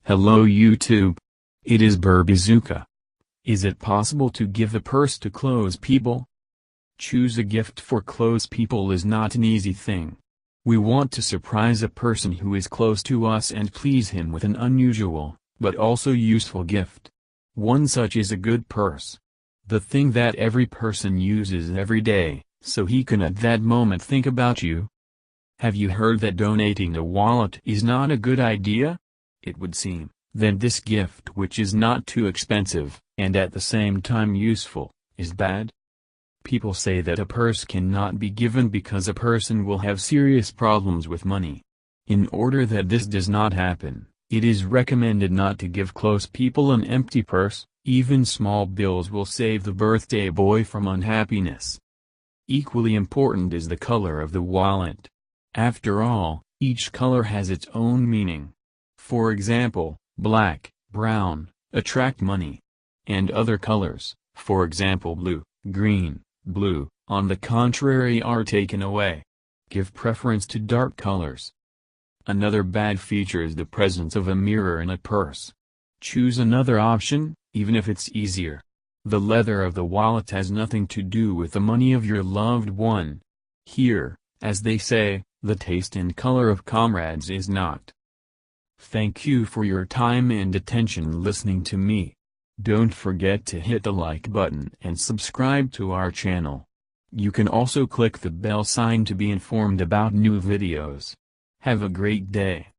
Hello YouTube. It is Burbazooka. Is it possible to give a purse to close people? Choose a gift for close people is not an easy thing. We want to surprise a person who is close to us and please him with an unusual, but also useful gift. One such is a good purse. The thing that every person uses every day, so he can at that moment think about you. Have you heard that donating a wallet is not a good idea? It would seem, then this gift which is not too expensive, and at the same time useful, is bad? People say that a purse cannot be given because a person will have serious problems with money. In order that this does not happen, it is recommended not to give close people an empty purse. Even small bills will save the birthday boy from unhappiness. Equally important is the color of the wallet. After all, each color has its own meaning. For example, black, brown, attract money. And other colors, for example blue, green, blue, on the contrary are taken away. Give preference to dark colors. Another bad feature is the presence of a mirror in a purse. Choose another option, even if it's easier. The leather of the wallet has nothing to do with the money of your loved one. Here, as they say, the taste and color of comrades is not. Thank you for your time and attention listening to me. Don't forget to hit the like button and subscribe to our channel. You can also click the bell sign to be informed about new videos. Have a great day.